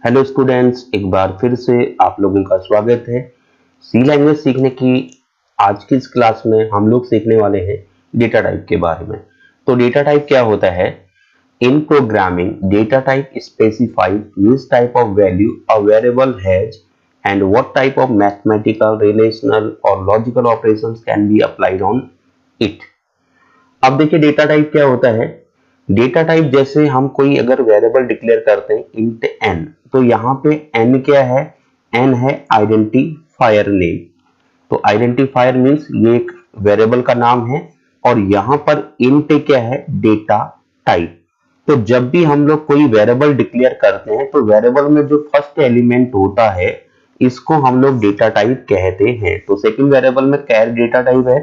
Hello students, एक बार फिर से आप लोगों का स्वागत है। सी लैंग्वेज सीखने की आज की इस क्लास में हम लोग सीखने वाले हैं डेटा टाइप के बारे में। तो डेटा टाइप क्या होता है? In programming data type specifies which type of value a variable has and what type of mathematical, relational और logical operations can be applied on it. अब देखिए डेटा टाइप क्या होता है। डेटा टाइप जैसे हम कोई अगर वेरिएबल डिक्लेयर करते हैं इंट एन, तो यहाँ पे एन क्या है? एन है आइडेंटिफायर नेम। तो आइडेंटिफायर मीन्स ये एक वेरिएबल का नाम है और यहाँ पर इंट क्या है? Data type. तो जब भी हम लोग कोई वेरिएबल डिक्लेयर करते हैं तो वेरिएबल में जो फर्स्ट एलिमेंट होता है इसको हम लोग डेटा टाइप कहते हैं। तो सेकंड वेरिएबल में कैर डेटा टाइप है,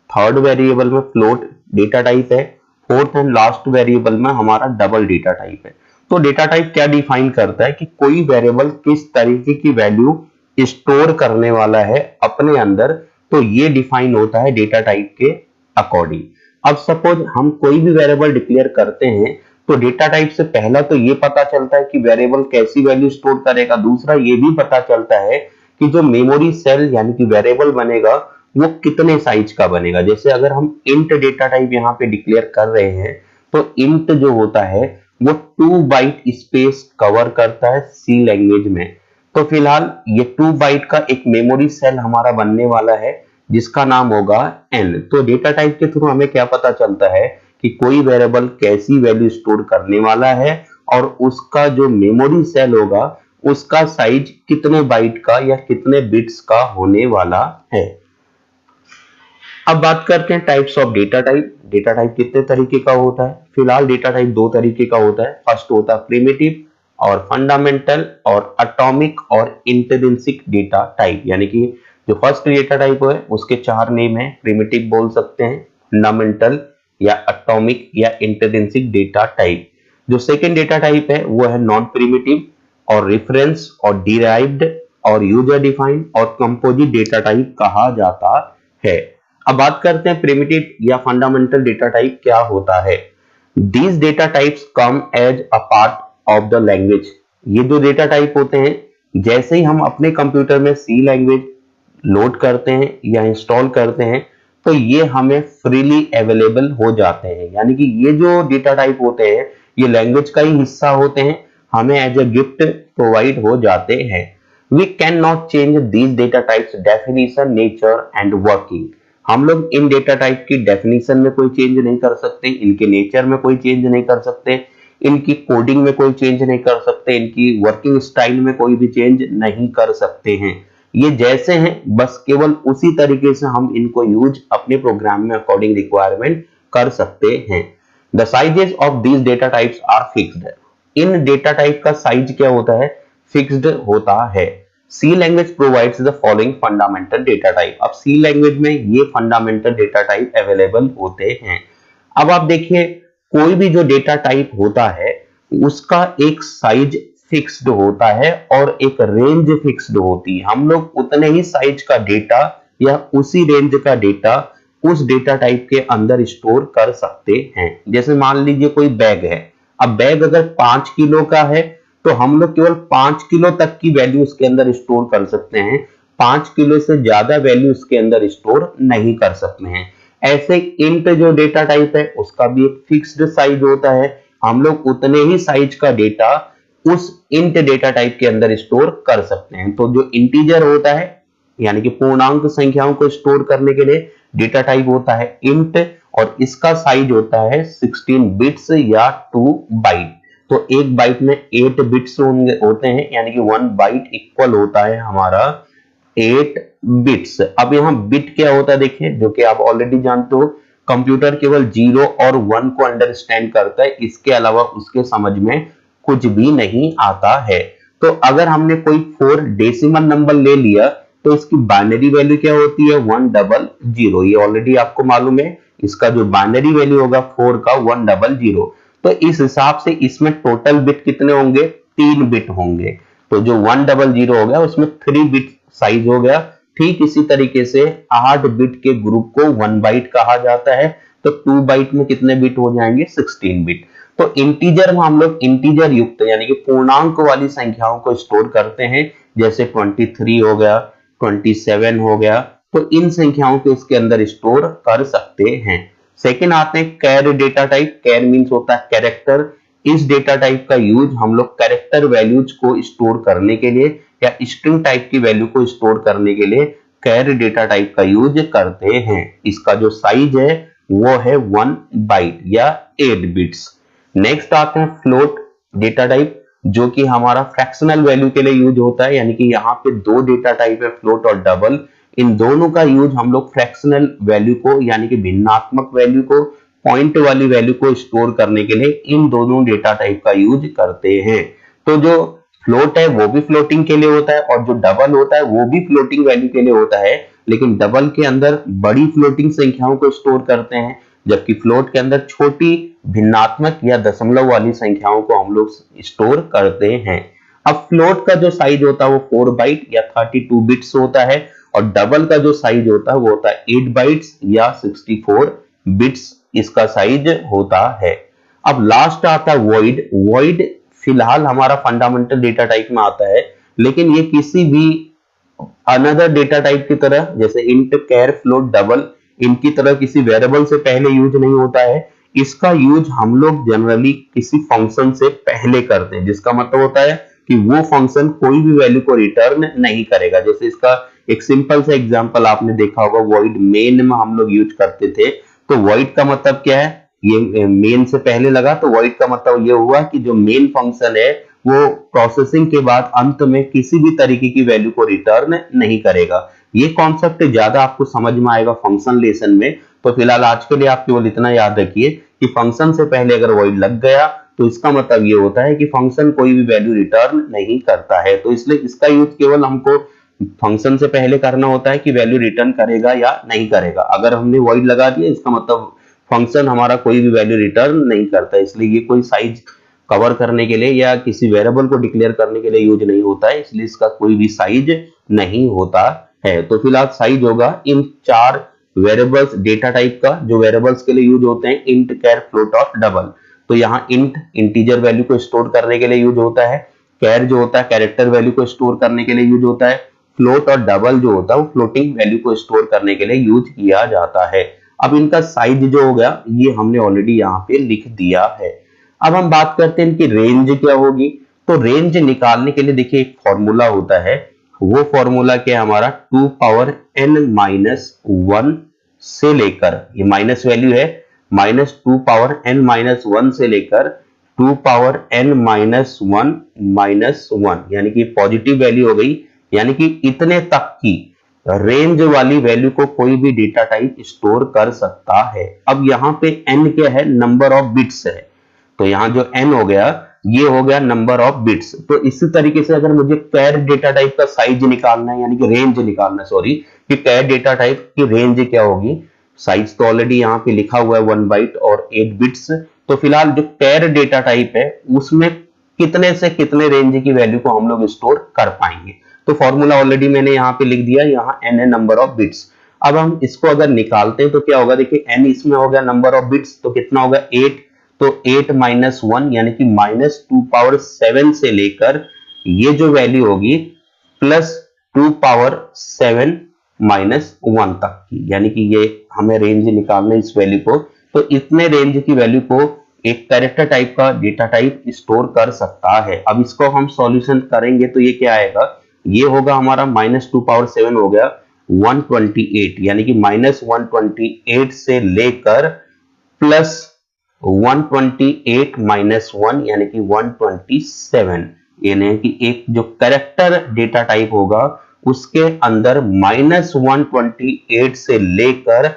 थर्ड वेरिएबल में फ्लोट डेटा टाइप है, फोर्थ एंड लास्ट वेरिएबल में हमारा डबल डेटा टाइप है। तो डेटा टाइप क्या डिफाइन करता है कि कोई वेरिएबल किस तरीके की वैल्यू स्टोर करने वाला है अपने अंदर, तो ये डिफाइन होता है डेटा टाइप के अकॉर्डिंग। अब सपोज हम कोई भी वेरिएबल डिक्लेयर करते हैं तो डेटा टाइप से पहला तो ये पता चलता है कि वेरिएबल कैसी वैल्यू स्टोर करेगा, दूसरा ये भी पता चलता है कि जो मेमोरी सेल यानी कि वेरिएबल बनेगा वो कितने साइज का बनेगा। जैसे अगर हम इंट डेटा टाइप यहाँ पे डिक्लेयर कर रहे हैं तो इंट जो होता है वो 2 बाइट स्पेस कवर करता है सी लैंग्वेज में। तो फिलहाल ये 2 बाइट का एक मेमोरी सेल हमारा बनने वाला है जिसका नाम होगा एन। तो डेटा टाइप के थ्रू हमें क्या पता चलता है कि कोई वेरिएबल कैसी वैल्यू स्टोर करने वाला है और उसका जो मेमोरी सेल होगा उसका साइज कितने बाइट का या कितने बिट्स का होने वाला है। अब बात करते हैं types of data type. Data type कितने तरीके का होता है? फिलहाल डेटा टाइप 2 तरीके का होता है। फर्स्ट होता है प्रिमिटिव और फंडामेंटल और एटॉमिक और इंट्रिंसिक डेटा टाइप। यानी कि जो फर्स्ट डेटा टाइप है उसके 4 नेम है। प्रिमिटिव बोल सकते हैं, फंडामेंटल या एटॉमिक या इंट्रिंसिक डेटा टाइप। जो सेकेंड डेटा टाइप है वो है नॉन प्रिमिटिव और रेफरेंस और डिराइव्ड और यूजर डिफाइंड और कंपोजिट डेटा टाइप कहा जाता है। अब बात करते हैं प्रिमिटिव या फंडामेंटल डेटा टाइप क्या होता है। These data types come as a part of the language. ये जो डेटा टाइप होते हैं जैसे ही हम अपने कंप्यूटर में सी लैंग्वेज लोड करते हैं या इंस्टॉल करते हैं तो ये हमें फ्रीली अवेलेबल हो जाते हैं। यानी कि ये जो डेटा टाइप होते हैं ये लैंग्वेज का ही हिस्सा होते हैं, हमें एज ए गिफ्ट प्रोवाइड हो जाते हैं। We can not change these data types definition, nature and working. हम लोग इन डेटा टाइप की डेफिनेशन में कोई चेंज नहीं कर सकते, इनके नेचर में कोई चेंज नहीं कर सकते, इनकी कोडिंग में कोई चेंज नहीं कर सकते, इनकी वर्किंग स्टाइल में कोई भी चेंज नहीं कर सकते हैं। ये जैसे हैं बस केवल उसी तरीके से हम इनको यूज अपने प्रोग्राम में अकॉर्डिंग रिक्वायरमेंट कर सकते हैं। The sizes of these data types are fixed. इन डेटा टाइप का साइज क्या होता है? फिक्स्ड होता है। C language provides the following fundamental data type. अब सी लैंग्वेज में ये फंडामेंटल डेटा टाइप अवेलेबल होते हैं। अब आप देखिए कोई भी जो डेटा टाइप होता है उसका एक साइज फिक्स्ड होता है और एक रेंज फिक्स्ड होती है। हम लोग उतने ही साइज का डेटा या उसी रेंज का डेटा उस डेटा टाइप के अंदर स्टोर कर सकते हैं। जैसे मान लीजिए कोई बैग है, अब बैग अगर 5 किलो का है तो हम लोग केवल 5 किलो तक की वैल्यू उसके अंदर स्टोर कर सकते हैं, 5 किलो से ज्यादा वैल्यू उसके अंदर स्टोर नहीं कर सकते हैं। ऐसे इंट जो डेटा टाइप है उसका भी एक फिक्स्ड साइज होता है, हम लोग उतने ही साइज का डेटा उस इंट डेटा टाइप के अंदर स्टोर कर सकते हैं। तो जो इंटीजर होता है यानी कि पूर्णांक संख्याओं को स्टोर करने के लिए डेटा टाइप होता है इंट और इसका साइज होता है 16 बिट्स या 2 बाइट। तो एक बाइट में 8 बिट्स होते हैं यानी कि 1 बाइट इक्वल होता है हमारा 8 बिट्स। अब यहां बिट क्या होता है देखिए, जो कि आप ऑलरेडी जानते हो, कंप्यूटर केवल 0 और 1 को अंडरस्टैंड करता है, इसके अलावा उसके समझ में कुछ भी नहीं आता है। तो अगर हमने कोई 4 डेसिमल नंबर ले लिया तो इसकी बाइनरी वैल्यू क्या होती है? 100। ये ऑलरेडी आपको मालूम है, इसका जो बाइनरी वैल्यू होगा 4 का 100। तो इस हिसाब से इसमें टोटल बिट कितने होंगे? 3 बिट होंगे। तो जो 100 हो गया उसमें 3 बिट साइज हो गया। ठीक इसी तरीके से 8 बिट के ग्रुप को 1 बाइट कहा जाता है, तो 2 बाइट में कितने बिट हो जाएंगे? 16 बिट। तो इंटीजर में हम लोग इंटीजर युक्त यानी कि पूर्णांक वाली संख्याओं को स्टोर करते हैं, जैसे 23 हो गया, 27 हो गया, तो इन संख्याओं को इसके अंदर स्टोर कर सकते हैं। सेकंड आते हैं कैर डेटा टाइप। कैर मीन्स होता है कैरेक्टर। इस डेटा टाइप का यूज हम लोग कैरेक्टर वैल्यूज को स्टोर करने के लिए या स्ट्रिंग टाइप की वैल्यू को स्टोर करने के लिए कैर डेटा टाइप का यूज करते हैं। इसका जो साइज है वो है 1 बाइट या 8 बिट्स। नेक्स्ट आते हैं फ्लोट डेटा टाइप, जो कि हमारा फ्रैक्शनल वैल्यू के लिए यूज होता है, यानी कि यहाँ पे दो डेटा टाइप है, फ्लोट और डबल। इन दोनों का यूज हम लोग फ्रैक्शनल वैल्यू को यानी कि भिन्नात्मक वैल्यू को, पॉइंट वाली वैल्यू को स्टोर करने के लिए इन दोनों डेटा टाइप का यूज करते हैं। तो जो फ्लोट है वो भी फ्लोटिंग के लिए होता है और जो डबल होता है वो भी फ्लोटिंग वैल्यू के लिए होता है, लेकिन डबल के अंदर बड़ी फ्लोटिंग संख्याओं को स्टोर करते हैं, जबकि फ्लोट के अंदर छोटी भिन्नात्मक या दशमलव वाली संख्याओं को हम लोग स्टोर करते हैं। अब फ्लोट का जो साइज होता है वो 4 बाइट या 32 बिट्स होता है और डबल का जो साइज होता है वो होता है 8 बाइट्स या 64 बिट्स इसका साइज होता है। अब लास्ट आता है वॉइड। वॉइड फिलहाल हमारा फंडामेंटल डेटा टाइप में आता है, लेकिन ये किसी भी अनदर डेटा टाइप की तरह जैसे इंट, कैर, फ्लोट, डबल, इनकी तरह किसी वेरिएबल से पहले यूज नहीं होता है। इसका यूज हम लोग जनरली किसी फंक्शन से पहले करते हैं, जिसका मतलब होता है कि वो फंक्शन कोई भी वैल्यू को रिटर्न नहीं करेगा। जैसे इसका एक सिंपल सा एग्जांपल आपने देखा होगा, वॉइड मेन में हम लोग यूज करते थे। तो वॉइड का मतलब क्या है, ये मेन से पहले लगा, तो वॉइड का मतलब ये हुआ कि जो मेन फंक्शन है वो प्रोसेसिंग के बाद अंत में किसी भी तरीके की वैल्यू को रिटर्न नहीं करेगा। ये कॉन्सेप्ट ज्यादा आपको समझ में आएगा फंक्शन लेसन में। तो फिलहाल आज के लिए आप केवल इतना याद रखिए कि फंक्शन से पहले अगर वॉइड लग गया तो इसका मतलब ये होता है कि फंक्शन कोई भी वैल्यू रिटर्न नहीं करता है। तो इसलिए इसका यूज केवल हमको फंक्शन से पहले करना होता है कि वैल्यू रिटर्न करेगा या नहीं करेगा। अगर हमने वॉइड लगा दिया इसका मतलब फंक्शन हमारा कोई भी वैल्यू रिटर्न नहीं करता, इसलिए ये कोई साइज कवर करने के लिए या किसी वेरिएबल को डिक्लेयर करने के लिए यूज नहीं होता है, इसलिए इसका कोई भी साइज नहीं होता है। तो फिलहाल साइज होगा इन चार वेरिएबल्स डेटा टाइप का, जो वेरिएबल्स के लिए यूज होते हैं इंट, कैर, फ्लोट और डबल। तो यहाँ इंट इंटीजर वैल्यू को स्टोर करने के लिए यूज होता है, कैर जो होता है कैरेक्टर वैल्यू को स्टोर करने के लिए यूज होता है, फ्लोट और डबल जो होता है वो फ्लोटिंग वैल्यू को स्टोर करने के लिए यूज किया जाता है। अब इनका साइज जो हो गया ये हमने ऑलरेडी यहाँ पे लिख दिया है। अब हम बात करते हैं इनकी रेंज क्या होगी। तो रेंज निकालने के लिए देखिए एक फॉर्मूला होता है, वो फॉर्मूला क्या है हमारा 2 पावर n माइनस 1 से लेकर, ये माइनस वैल्यू है, माइनस 2 पावर n माइनस 1 से लेकर 2 पावर n माइनस 1 माइनस 1, यानी कि पॉजिटिव वैल्यू हो गई, यानी कि इतने तक की रेंज वाली वैल्यू को कोई भी डेटा टाइप स्टोर कर सकता है। अब यहाँ पे n क्या है, नंबर ऑफ बिट्स है, तो यहाँ जो n हो गया ये हो गया नंबर ऑफ बिट्स। तो इसी तरीके से अगर मुझे कैर डेटा टाइप का साइज निकालना है, यानी कि रेंज निकालना है, सॉरी, कि कैर डेटा टाइप की रेंज क्या होगी, साइज तो ऑलरेडी यहाँ पे लिखा हुआ है 1 बाइट और 8 बिट्स। तो फिलहाल जो कैर डेटा टाइप है उसमें कितने से कितने रेंज की वैल्यू को हम लोग स्टोर कर पाएंगे। तो फॉर्मूला ऑलरेडी मैंने यहाँ पे लिख दिया, यहाँ n है नंबर ऑफ बिट्स। अब हम इसको अगर निकालते हैं तो क्या होगा, देखिए n इसमें हो गया नंबर ऑफ बिट्स, तो कितना होगा 8, तो 8 माइनस 1 यानी कि माइनस 2 पावर 7 से लेकर ये जो वैल्यू होगी प्लस 2 पावर 7 माइनस 1 तक की, यानी कि ये हमें रेंज निकालना है इस वैल्यू को। तो इतने रेंज की वैल्यू को एक कैरेक्टर टाइप का डेटा टाइप स्टोर कर सकता है। अब इसको हम सॉल्यूशन करेंगे तो ये क्या आएगा, ये होगा हमारा माइनस 2 पावर 7 हो गया 128, यानी कि माइनस 128 से लेकर प्लस 128 माइनस 1 यानी कि 127, यानी कि एक जो कैरेक्टर डेटा टाइप होगा उसके अंदर माइनस 128 से लेकर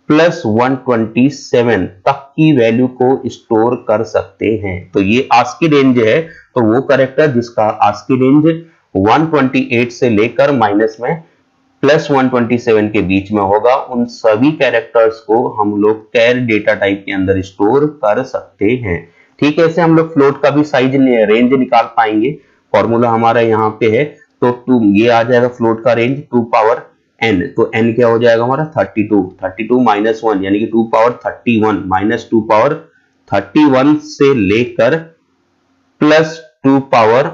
प्लस 127 तक की वैल्यू को स्टोर कर सकते हैं। तो ये आस्की रेंज है, तो वो कैरेक्टर जिसका आस्की रेंज 128 से लेकर माइनस में प्लस 127 के बीच में होगा, उन सभी कैरेक्टर्स को हम लोग कैर डेटा टाइप के अंदर स्टोर कर सकते हैं। ठीक है, ऐसे हम लोग फ्लोट का भी साइज रेंज निकाल पाएंगे। फॉर्मूला हमारा यहाँ पे है, तो ये आ जाएगा फ्लोट का रेंज 2 पावर n, तो n क्या हो जाएगा हमारा 32 माइनस 1 यानी कि 2 पावर 31 माइनस 2 पावर 31 से लेकर प्लस 2 पावर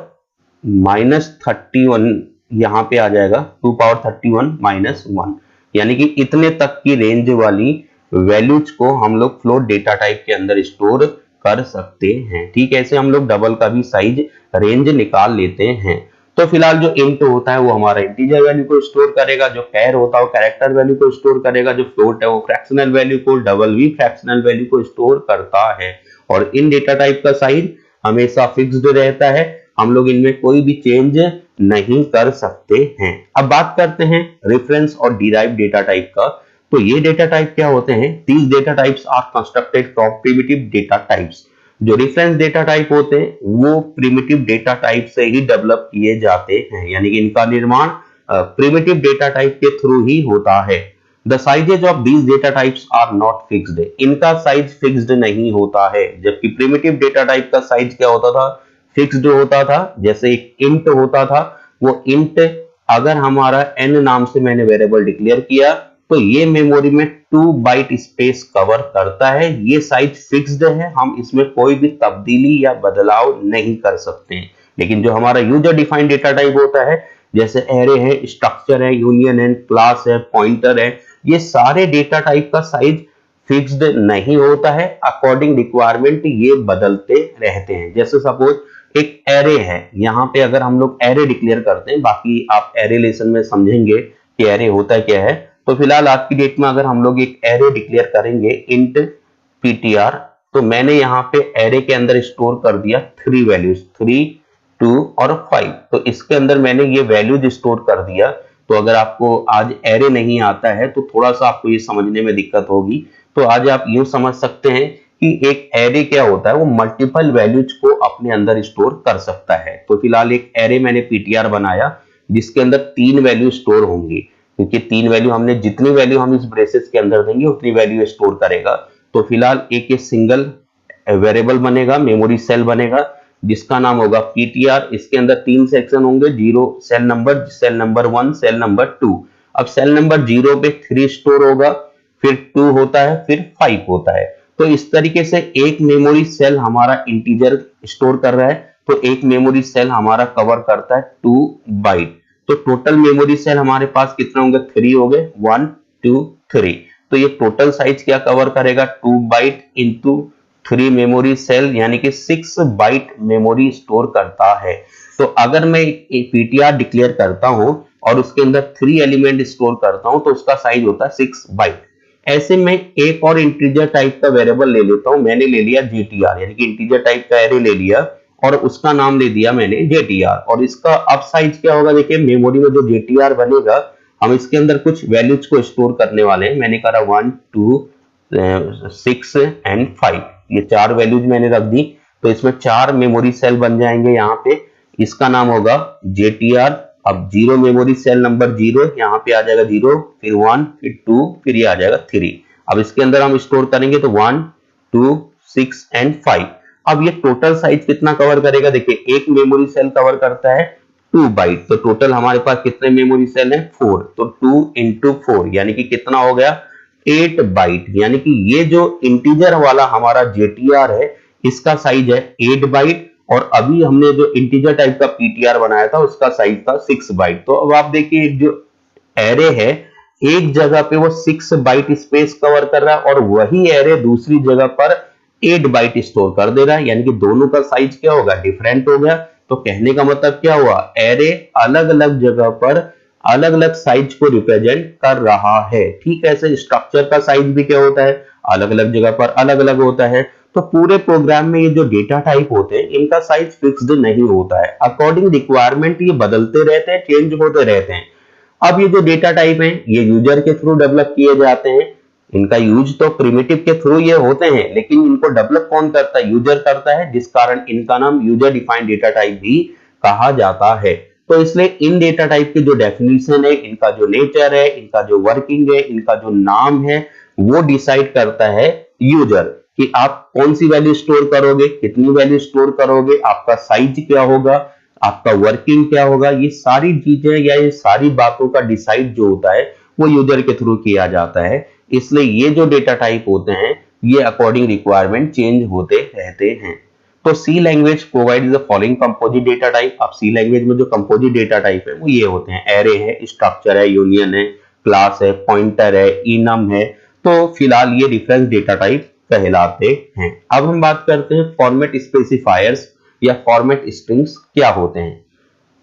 -31 यहां पे आ जाएगा 2 पावर 31 -1, यानी कि इतने तक की रेंज वाली वैल्यूज को हम लोग फ्लोट डेटा टाइप के अंदर स्टोर कर सकते हैं। ठीक है, ऐसे हम लोग डबल का भी साइज रेंज निकाल लेते हैं। तो फिलहाल जो इंट होता है वो हमारा इंटीजर वैल्यू को स्टोर करेगा, जो कैर होता है वो कैरेक्टर वैल्यू को स्टोर करेगा, जो फ्लोट है वो फ्रैक्शनल वैल्यू को, डबल भी फ्रैक्शनल वैल्यू को स्टोर करता है। और इन डेटा टाइप का साइज हमेशा फिक्स्ड रहता है, हम लोग इनमें कोई भी चेंज नहीं कर सकते हैं। अब बात करते हैं रेफरेंस और डिराइव डेटा टाइप का। तो ये डेटा टाइप क्या होते हैं? These data types are constructed from primitive data types. जो रेफरेंस डेटा टाइप होते हैं वो प्रिमिटिव डेटा टाइप से ही डेवलप किए जाते हैं, यानी कि इनका निर्माण प्रिमिटिव डेटा टाइप के थ्रू ही होता है। The sizes of these data types are not fixed. इनका साइज फिक्स्ड नहीं होता है, जबकि प्रिमिटिव डेटा टाइप का साइज क्या होता था? फिक्स्ड होता था। जैसे एक इंट होता था, वो इंट अगर हमारा n नाम से मैंने वेरिएबल डिक्लेयर किया तो ये मेमोरी में 2 बाइट स्पेस कवर करता है। ये साइज फिक्स्ड है, हम इसमें कोई भी तब्दीली या बदलाव नहीं कर सकते हैं। लेकिन जो हमारा यूजर डिफाइंड डेटा टाइप होता है, जैसे एरे है, स्ट्रक्चर है, यूनियन है, क्लास है, पॉइंटर है, ये सारे डेटा टाइप का साइज फिक्स्ड नहीं होता है। अकॉर्डिंग रिक्वायरमेंट ये बदलते रहते हैं। जैसे सपोज एक एरे है, यहाँ पे अगर हम लोग एरे डिक्लेयर करते हैं, बाकी आप एरे लेसन में समझेंगे कि एरे होता क्या है। तो फिलहाल आज की डेट में अगर हम लोग एक एरे डिक्लेयर करेंगे इंट ptr, तो मैंने यहाँ पे एरे के अंदर स्टोर कर दिया 3 वैल्यूज, 3, 2 और 5। तो इसके अंदर मैंने ये वैल्यूज स्टोर कर दिया। तो अगर आपको आज एरे नहीं आता है तो थोड़ा सा आपको ये समझने में दिक्कत होगी। तो आज आप यूं समझ सकते हैं कि एक एरे क्या होता है, वो मल्टीपल वैल्यूज को अपने अंदर स्टोर कर सकता है। तो फिलहाल एक एरे मैंने ptr बनाया जिसके अंदर 3 वैल्यू स्टोर होंगी, क्योंकि 3 वैल्यू हमने, जितनी वैल्यू हम इस ब्रेसेस के अंदर देंगे उतनी वैल्यू स्टोर करेगा। तो फिलहाल एक सिंगल वेरिएबल बनेगा, मेमोरी सेल बनेगा जिसका नाम होगा ptr। इसके अंदर 3 सेक्शन होंगे, 0 cell number, cell number 1, cell number 2। अब सेल नंबर 0 पे 3 स्टोर होगा, फिर 2 होता है, फिर 5 होता है। तो इस तरीके से एक मेमोरी सेल हमारा इंटीजर स्टोर कर रहा है, तो एक मेमोरी सेल हमारा कवर करता है 2 बाइट। तो टोटल मेमोरी सेल हमारे पास कितने होंगे? 3 हो गए, 1, 2, 3। तो ये टोटल साइज क्या कवर करेगा? 2 बाइट इंटू 3 मेमोरी सेल, यानी कि 6 बाइट मेमोरी स्टोर करता है। तो अगर मैं एक ptr डिक्लेयर करता हूं और उसके अंदर 3 एलिमेंट स्टोर करता हूं तो उसका साइज होता है 6 बाइट। ऐसे में एक और इंटीजर टाइप का वेरिएबल ले लेता हूं, मैंने ले लिया jtr, यानी कि इंटीजर टाइप का एरे ले लिया और उसका नाम ले दिया मैंने jtr। और इसका अब साइज क्या होगा? देखिए मेमोरी में जो jtr बनेगा, हम इसके अंदर कुछ वैल्यूज को स्टोर करने वाले हैं। मैंने कहा 1, 2, 6 एंड 5, ये 4 वैल्यूज मैंने रख दी। तो इसमें 4 मेमोरी सेल बन जाएंगे यहाँ पे। इसका नाम होगा jtr। अब 0 मेमोरी सेल नंबर 0, यहाँ पे आ जाएगा 0, फिर 1, फिर 2, फिर ये आ जाएगा 3। अब इसके अंदर हम स्टोर करेंगे तो 1, 2, 6 एंड 5। अब ये टोटल साइज कितना कवर करेगा? देखिए एक मेमोरी सेल कवर करता है 2 बाइट, तो टोटल हमारे पास कितने मेमोरी सेल हैं? 4। तो 2 इंटू 4 यानी कि कितना हो गया? 8 बाइट। यानी कि ये जो इंटीजर वाला हमारा jtr है इसका साइज है 8 बाइट, और अभी हमने जो इंटीजर टाइप का ptr बनाया था उसका साइज था 6 बाइट। तो अब आप देखिए जो एरे है एक जगह पे वो 6 बाइट स्पेस कवर कर रहा है और वही एरे दूसरी जगह पर 8 बाइट स्टोर कर दे रहा है, यानी कि दोनों का साइज क्या होगा? डिफरेंट हो गया। तो कहने का मतलब क्या हुआ? एरे अलग अलग जगह पर अलग अलग साइज को रिप्रेजेंट कर रहा है। ठीक है, ऐसे स्ट्रक्चर का साइज भी क्या होता है? अलग अलग जगह पर अलग अलग होता है। तो पूरे प्रोग्राम में ये जो डेटा टाइप होते हैं इनका साइज फिक्स्ड नहीं होता है, अकॉर्डिंग रिक्वायरमेंट ये बदलते रहते हैं, चेंज होते रहते हैं। अब ये जो डेटा टाइप है ये यूजर के थ्रू डेवलप किए जाते हैं। इनका यूज तो प्रिमिटिव के थ्रू ये होते हैं, लेकिन इनको डेवलप कौन करता है? यूजर करता है, जिस कारण इनका नाम यूजर डिफाइंड डेटा टाइप भी कहा जाता है। तो इसलिए इन डेटा टाइप की जो डेफिनेशन है, इनका जो नेचर है, इनका जो वर्किंग है, इनका जो नाम है, वो डिसाइड करता है यूजर कि आप कौन सी वैल्यू स्टोर करोगे, कितनी वैल्यू स्टोर करोगे, आपका साइज क्या होगा, आपका वर्किंग क्या होगा। ये सारी चीजें या ये सारी बातों का डिसाइड जो होता है वो यूजर के थ्रू किया जाता है। इसलिए ये जो डेटा टाइप होते हैं ये अकॉर्डिंग रिक्वायरमेंट चेंज होते रहते हैं। तो C language provides the following composite data type. अब सी लैंग्वेज में जो कंपोजिट डेटा टाइप है वो ये होते हैं, एरे है, स्ट्रक्चर है, यूनियन है, क्लास है, पॉइंटर है, इनम है। तो फिलहाल ये रेफरेंस डेटा टाइप कहलाते हैं। अब हम बात करते हैं फॉर्मेट स्पेसिफायर्स या फॉर्मेट स्ट्रिंग्स क्या होते हैं।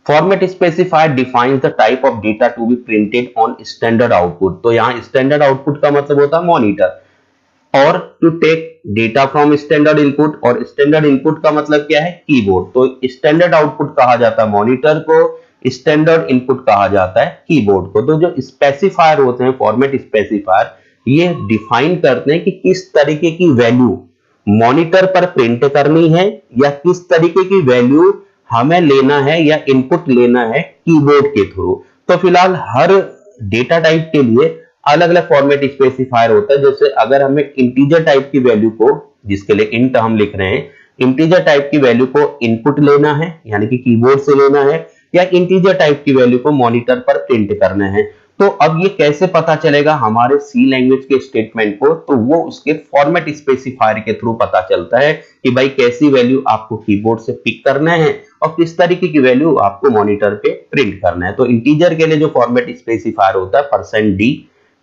Format specifier defines the type of data to be printed on standard output. तो यहाँ स्टैंडर्ड आउटपुट का मतलब होता है मॉनिटर, और to take data from standard input, और स्टैंडर्ड इनपुट का मतलब क्या है, कीबोर्ड। तो स्टैंडर्ड आउटपुट कहा जाता है मॉनिटर को, स्टैंडर्ड इनपुट कहा जाता है कीबोर्ड को। तो जो स्पेसिफायर होते हैं फॉर्मेट स्पेसिफायर, ये डिफाइन करते हैं कि किस तरीके की वैल्यू मॉनिटर पर प्रिंट करनी है या किस तरीके की वैल्यू हमें लेना है या इनपुट लेना है कीबोर्ड के थ्रू। तो फिलहाल हर डेटा टाइप के लिए अलग अलग फॉर्मेट स्पेसिफायर होता है। जैसे अगर हमें इंटीजर टाइप की वैल्यू को, जिसके लिए इंट हम लिख रहे हैं, इंटीजर टाइप की वैल्यू को इनपुट लेना है यानी कि कीबोर्ड से लेना है, या इंटीजर टाइप की वैल्यू को मॉनिटर पर प्रिंट करना है, तो अब ये कैसे पता चलेगा हमारे सी लैंग्वेज के स्टेटमेंट को, तो वो उसके फॉर्मेट स्पेसिफायर के थ्रू पता चलता है कि भाई कैसी वैल्यू आपको कीबोर्ड से पिक करना है और किस तरीके की वैल्यू आपको मॉनिटर पे प्रिंट करना है। तो इंटीजर के लिए जो फॉर्मेट स्पेसिफायर होता है %d,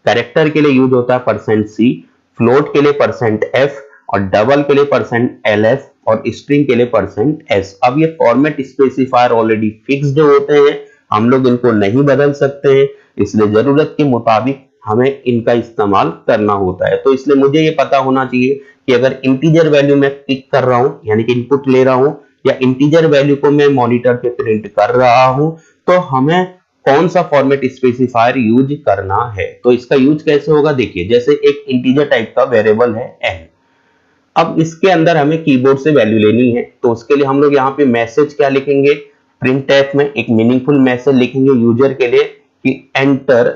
कैरेक्टर के लिए यूज होता है %c, फ्लोट के लिए %f, और डबल के लिए %lf, और स्ट्रिंग के लिए %s। अब ये फॉर्मेट स्पेसिफायर ऑलरेडी फिक्स्ड होते हैं, हम लोग इनको नहीं बदल सकते हैं, इसलिए जरूरत के मुताबिक हमें इनका इस्तेमाल करना होता है। तो इसलिए मुझे ये पता होना चाहिए कि अगर इंटीजर वैल्यू मैं पिक कर रहा हूं यानी कि इनपुट ले रहा हूं, या इंटीजर वैल्यू को मैं मॉनिटर पे प्रिंट कर रहा हूं, तो हमें कौन सा फॉर्मेट स्पेसिफायर यूज करना है। तो इसका यूज कैसे होगा, देखिए जैसे एक इंटीजर टाइप का वेरिएबल है n, अब इसके अंदर हमें कीबोर्ड से वैल्यू लेनी है, तो उसके लिए हम लोग यहाँ पे मैसेज क्या लिखेंगे, प्रिंटफ में एक मीनिंगफुल मैसेज लिखेंगे यूजर के लिए कि एंटर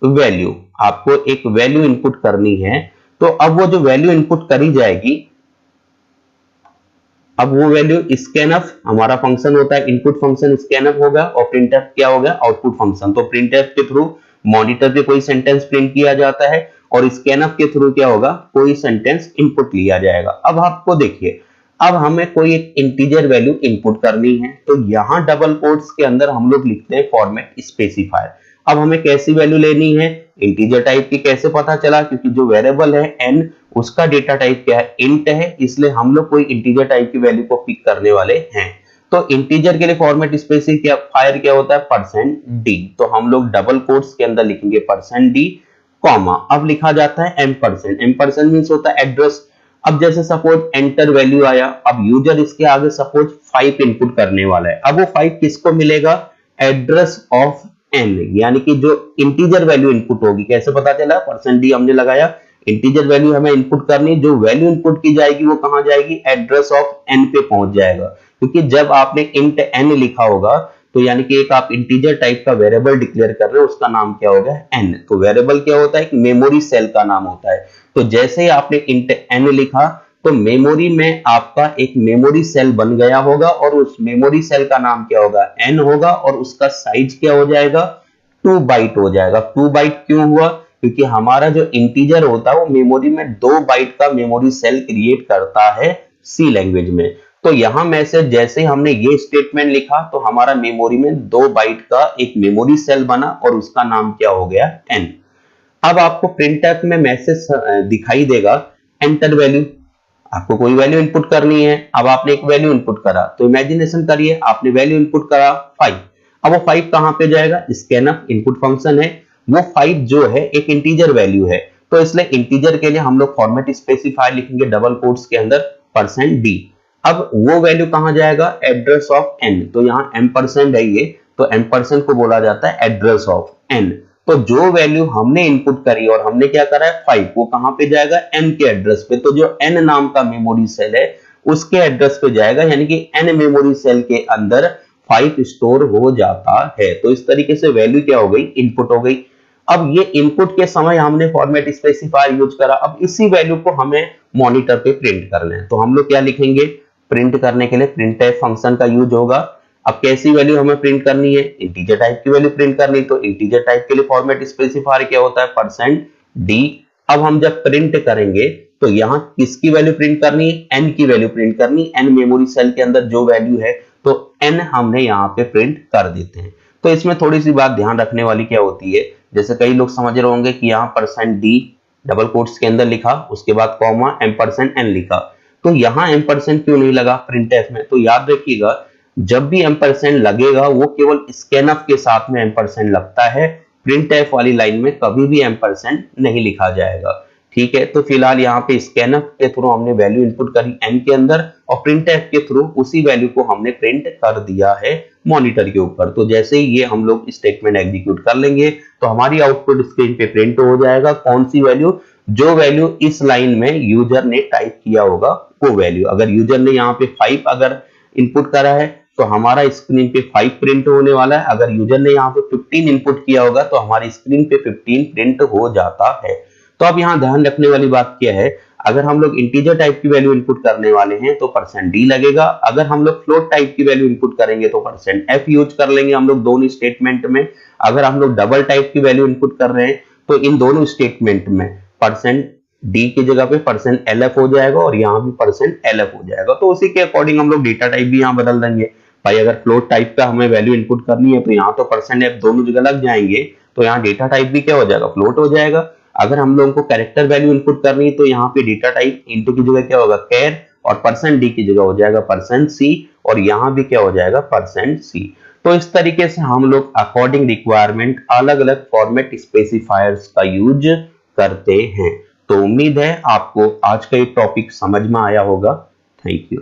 वैल्यू, आपको एक वैल्यू इनपुट करनी है। तो अब वो जो वैल्यू इनपुट करी जाएगी, अब वो वैल्यू स्कैनफ हमारा फंक्शन होता है, इनपुट फंक्शन स्कैनफ होगा, और प्रिंटफ क्या हो गया, आउटपुट फंक्शन। तो प्रिंटफ के थ्रू मॉनिटर पे कोई सेंटेंस प्रिंट किया जाता है, और स्कैनफ के थ्रू क्या होगा, कोई सेंटेंस इनपुट लिया जाएगा। अब आपको देखिए, अब हमें कोई एक इंटीजर वैल्यू इनपुट करनी है, तो यहां डबल कोट्स के अंदर हम लोग लिखते हैं फॉर्मेट स्पेसिफायर। अब हमें कैसी वैल्यू लेनी है, इंटीजर टाइप की, कैसे पता चला, क्योंकि जो वेरिएबल है n, उसका डेटा टाइप क्या है, इंट है, इसलिए हम लोग कोई इंटीजर टाइप की वैल्यू को पिक करने वाले हैं। तो इंटीजर के लिए फॉर्मेट स्पेसिफायर क्या होता है, %d। तो हम लोग डबल कोट्स के अंदर लिखेंगे %d, कॉमा, अब लिखा जाता है एम्परसेंड। एम्परसेंड मींस होता है एड्रेस। अब जैसे सपोज एंटर वैल्यू आया, अब यूजर इसके आगे सपोज 5 इनपुट करने वाला है, अब वो 5 किसको मिलेगा, एड्रेस ऑफ n, यानी कि जो इंटीजर वैल्यू इनपुट होगी। कैसे पता चला, %d हमने लगाया, इंटीजर वैल्यू हमें इनपुट करनी, जो वैल्यू इनपुट की जाएगी वो कहां जाएगी, एड्रेस ऑफ n पे पहुंच जाएगा। क्योंकि जब आपने इंट n लिखा होगा, तो यानी कि एक आप इंटीजर टाइप का वेरिएबल डिक्लेयर कर रहे हो, उसका नाम क्या होगा, n। तो वेरिएबल क्या होता है, एक मेमोरी सेल का नाम होता है। तो जैसे ही आपने इंट n लिखा, तो मेमोरी में आपका एक मेमोरी सेल बन गया होगा, और उस मेमोरी सेल का नाम क्या होगा, n होगा, और उसका साइज क्या हो जाएगा, 2 बाइट हो जाएगा। 2 बाइट क्यों हुआ, क्योंकि हमारा जो इंटीजर होता है वो मेमोरी में 2 बाइट का मेमोरी सेल क्रिएट करता है सी लैंग्वेज में। तो यहां मैसेज जैसे ही हमने ये स्टेटमेंट लिखा, तो हमारा मेमोरी में 2 बाइट का एक मेमोरी सेल बना, और उसका नाम क्या हो गया, n। अब आपको प्रिंटफ में मैसेज दिखाई देगा, एंटर वैल्यू, आपको कोई वैल्यू इनपुट करनी है। अब आपने एक वैल्यू इनपुट करा, तो इमेजिनेशन करिए, आपने वैल्यू इनपुट करा 5, अब वो 5 कहां पे जाएगा, स्कैनफ इनपुट फंक्शन है, वो 5 जो है एक इंटीजर वैल्यू है। तो इसलिए इंटीजर के लिए हम लोग फॉर्मेट स्पेसिफायर लिखेंगे डबल कोट्स के अंदर %d। अब वो वैल्यू कहां जाएगा, एड्रेस ऑफ n। तो यहाँ एम्परसेंड है ये, तो एम्परसेंड को बोला जाता है एड्रेस ऑफ n। तो जो वैल्यू हमने इनपुट करी और हमने क्या करा है 5, वो कहां पे जाएगा, n के एड्रेस पे। तो जो n नाम का मेमोरी सेल है उसके एड्रेस पे जाएगा, यानी कि n मेमोरी सेल के अंदर 5 स्टोर हो जाता है। तो इस तरीके से वैल्यू क्या हो गई, इनपुट हो गई। अब ये इनपुट के समय हमने फॉर्मेट स्पेसिफायर यूज करा, अब इसी वैल्यू को हमें मॉनिटर पे प्रिंट करना है। तो हम लोग क्या लिखेंगे, प्रिंट करने के लिए प्रिंटफ फंक्शन का यूज होगा। अब कैसी वैल्यू हमें प्रिंट करनी है, इंटीजर टाइप की वैल्यू प्रिंट करनी, तो इंटीजर टाइप के लिए फॉर्मेट स्पेसिफायर क्या होता है, %d। अब हम जब प्रिंट करेंगे तो यहाँ किसकी वैल्यू प्रिंट करनी है, n की वैल्यू प्रिंट करनी, n मेमोरी सेल के अंदर जो वैल्यू है तो n हमने यहाँ पे प्रिंट कर देते हैं। तो इसमें थोड़ी सी बात ध्यान रखने वाली क्या होती है, जैसे कई लोग समझ रहे होंगे कि यहाँ %d डबल कोट्स के अंदर लिखा, उसके बाद कॉमा %n लिखा, तो यहाँ % क्यों नहीं लगा प्रिंटफ में, तो याद रखिएगा जब भी % लगेगा वो केवल स्कैनफ के साथ में % लगता है, प्रिंटफ वाली लाइन में कभी भी % नहीं लिखा जाएगा। ठीक है, तो फिलहाल यहाँ पे स्कैनफ के थ्रू हमने वैल्यू इनपुट करी n के अंदर और प्रिंटफ के थ्रू उसी वैल्यू को हमने प्रिंट कर दिया है मॉनिटर के ऊपर। तो जैसे ही ये हम लोग स्टेटमेंट एग्जीक्यूट कर लेंगे तो हमारी आउटपुट स्क्रीन पे प्रिंट हो जाएगा कौन सी वैल्यू, जो वैल्यू इस लाइन में यूजर ने टाइप किया होगा वो वैल्यू। अगर यूजर ने यहाँ पे 5 अगर इनपुट करा है तो हमारा स्क्रीन पे 5 प्रिंट होने वाला है, अगर यूजर ने यहाँ पे 15 इनपुट किया होगा तो हमारी स्क्रीन पे 15 प्रिंट हो जाता है। तो अब यहाँ ध्यान रखने वाली बात क्या है, अगर हम लोग इंटीजर टाइप की वैल्यू इनपुट करने वाले हैं तो %d लगेगा, अगर हम लोग फ्लोट टाइप की वैल्यू इनपुट करेंगे तो %f यूज कर लेंगे हम लोग दोनों स्टेटमेंट में, अगर हम लोग डबल टाइप की वैल्यू इनपुट कर रहे हैं तो इन दोनों स्टेटमेंट में %d की जगह पे %lf हो जाएगा और यहाँ भी %lf हो जाएगा। तो उसी के अकॉर्डिंग हम लोग डेटा टाइप भी यहाँ बदल देंगे। भाई अगर फ्लोट टाइप का हमें वैल्यू इनपुट करनी है तो यहाँ तो %f दोनों जगह लग जाएंगे, तो यहाँ डेटा टाइप भी क्या हो जाएगा, फ्लोट हो जाएगा। अगर हम लोगों को कैरेक्टर वैल्यू इनपुट करनी है तो यहाँ पे डेटा टाइप इंटू की जगह क्या होगा, कैर, और %d की जगह हो जाएगा %c और यहाँ भी क्या हो जाएगा %c। तो इस तरीके से हम लोग अकॉर्डिंग रिक्वायरमेंट अलग अलग फॉर्मेट स्पेसिफायर्स का यूज करते हैं। तो उम्मीद है आपको आज का ये टॉपिक समझ में आया होगा। Thank you.